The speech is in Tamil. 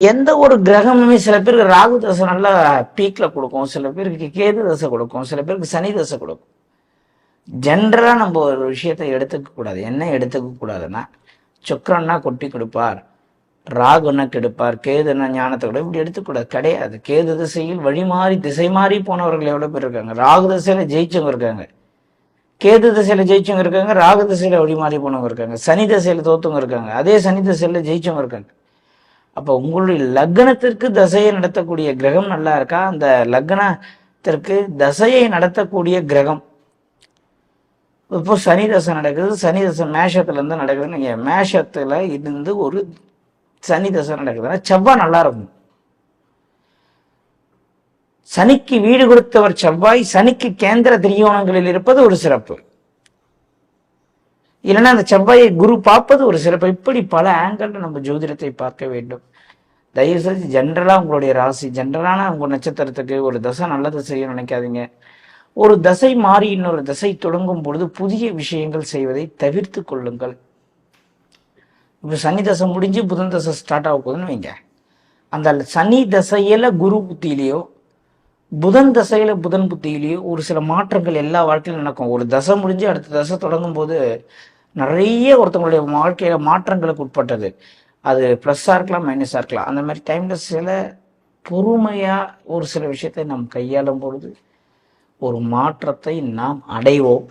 எந்த ஒரு கிரகமுமே சில பேருக்கு ராகு தசை நல்லா பீக்ல கொடுக்கும், சில பேருக்கு கேது தசை கொடுக்கும், சில பேருக்கு சனி தசை கொடுக்கும். ஜென்ரலா நம்ம ஒரு விஷயத்தை எடுத்துக்க கூடாது. என்ன எடுத்துக்க கூடாதுன்னா, சுக்கிரன்னா கொட்டி கொடுப்பார், ராகுன்னா கெடுப்பார், கேதுன்னா ஞானத்தை கூட இப்படி எடுத்துக்கூடாது. கிடையாது. கேது திசையில் வழி மாறி திசை மாறி போனவர்கள் எவ்வளவு பேர் இருக்காங்க. ராகு திசையில ஜெயிச்சவங்க இருக்காங்க, கேது திசையில ஜெயிச்சவங்க இருக்காங்க, ராகு திசையில வழி மாறி போனவங்க இருக்காங்க, சனி திசையில தோத்தவங்க இருக்காங்க, அதே சனி திசையில ஜெயிச்சவங்க இருக்காங்க. அப்போ உங்களுடைய லக்னத்திற்கு தசையை நடத்தக்கூடிய கிரகம் நல்லா இருக்கா, அந்த லக்னத்திற்கு தசையை நடத்தக்கூடிய கிரகம் இப்போ சனி தசை நடக்குது, சனி தசை மேஷத்துல இருந்து நடக்குதுன்னு நீங்க மேஷத்துல இருந்து ஒரு சனி தசை நடக்குதுன்னா செவ்வாய் நல்லா இருக்கும். சனிக்கு வீடு கொடுத்தவர் செவ்வாய், சனிக்கு கேந்திர திரியோணங்களில் இருப்பது ஒரு சிறப்பு. இல்லைன்னா அந்த செவ்வாயை குரு பார்ப்பது ஒரு சிறப்பு. இப்படி பல ஆங்கிள் நம்ம ஜோதிடத்தை பார்க்க வேண்டும். தயவு செஞ்சு ஜென்ரலா உங்களுடைய ராசி, ஜென்ரலான உங்க நட்சத்திரத்துக்கு ஒரு தசை நல்லது செய்ய நினைக்காதீங்க. ஒரு தசை மாறி இன்னொரு தசை தொடங்கும் பொழுது புதிய விஷயங்கள் செய்வதை தவிர்த்து கொள்ளுங்கள். இப்ப சனி தசை முடிஞ்சு புதன் தசை ஸ்டார்ட் ஆக போகுதுன்னு வைங்க, அந்த சனி தசையில குரு புத்தியிலேயோ புதன் தசையில புதன் புத்தியிலேயோ ஒரு சில மாற்றங்கள் எல்லா வாழ்க்கையிலும் நடக்கும். ஒரு தசை முடிஞ்சு அடுத்த தசை தொடங்கும் போது நிறைய ஒருத்தவங்களுடைய வாழ்க்கையில மாற்றங்களுக்கு உட்பட்டது. அது ப்ளஸ்ஸா இருக்கலாம், மைனஸா இருக்கலாம். அந்த மாதிரி டைம்ல சில பொறுமையா ஒரு சில விஷயத்தை நாம் கையாளும் பொழுது ஒரு மாற்றத்தை நாம் அடைவோம்.